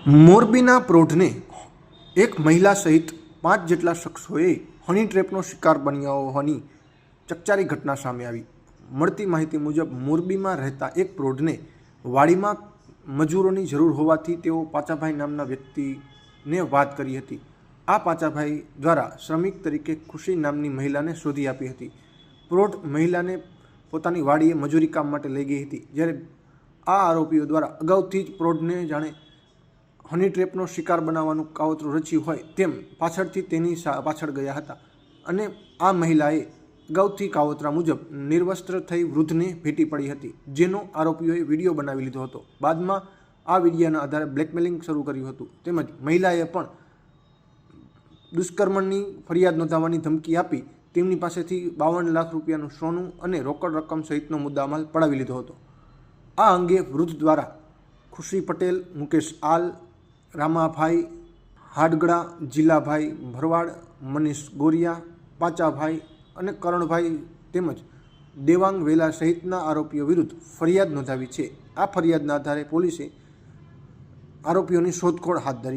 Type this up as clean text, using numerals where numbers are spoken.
મોરબીના પ્રોઢને એક મહિલા સહિત 5 જેટલા શખ્સોએ હની ટ્રેપનો શિકાર બન્યા હોવાની ચકચારી ઘટના સામે આવી। મળતી માહિતી મુજબ મોરબીમાં રહેતા એક પ્રોઢને વાડીમાં મજૂરોની જરૂર હોવાથી તેઓ પાચાભાઈ નામના વ્યક્તિને વાત કરી હતી। આ પાચાભાઈ દ્વારા શ્રમિક તરીકે ખુશી નામની મહિલાને શોધી આપી હતી। પ્રોઢ મહિલાને પોતાની વાડીએ મજૂરી કામ માટે લઈ ગઈ હતી, જ્યારે આ આરોપીઓ દ્વારા અગાઉથી જ પ્રોઢને જાણે હની ટ્રેપનો શિકાર બનાવવાનું કાવતરું રચ્યું હોય તેમ પાછળથી તેની પાછળ ગયા હતા અને આ મહિલાએ અગાઉથી કાવતરા મુજબ નિર્વસ્ત્ર થઈ વૃદ્ધને ભેટી પડી હતી, જેનો આરોપીઓએ વિડીયો બનાવી લીધો હતો। બાદમાં આ વિડીયોના આધારે બ્લેકમેલિંગ શરૂ કર્યું હતું, તેમજ મહિલાએ પણ દુષ્કર્મની ફરિયાદ નોંધાવવાની ધમકી આપી તેમની પાસેથી 52 લાખ રૂપિયાનું સોનું અને રોકડ રકમ સહિતનો મુદ્દામાલ પડાવી લીધો હતો। આ અંગે વૃદ્ધ દ્વારા ખુશી પટેલ, મુકેશ આલ, રામાભાઈ હાડગડા, જીલાભાઈ ભરવાડ, મનીષ ગોરિયા, પાચાભાઈ અને કરણભાઈ તેમજ દેવાંગ વેલા સહિતના આરોપીઓ વિરુદ્ધ ફરિયાદ નોંધાવી છે। આ ફરિયાદના આધારે પોલીસે આરોપીઓની શોધખોળ હાથ ધરી હતી।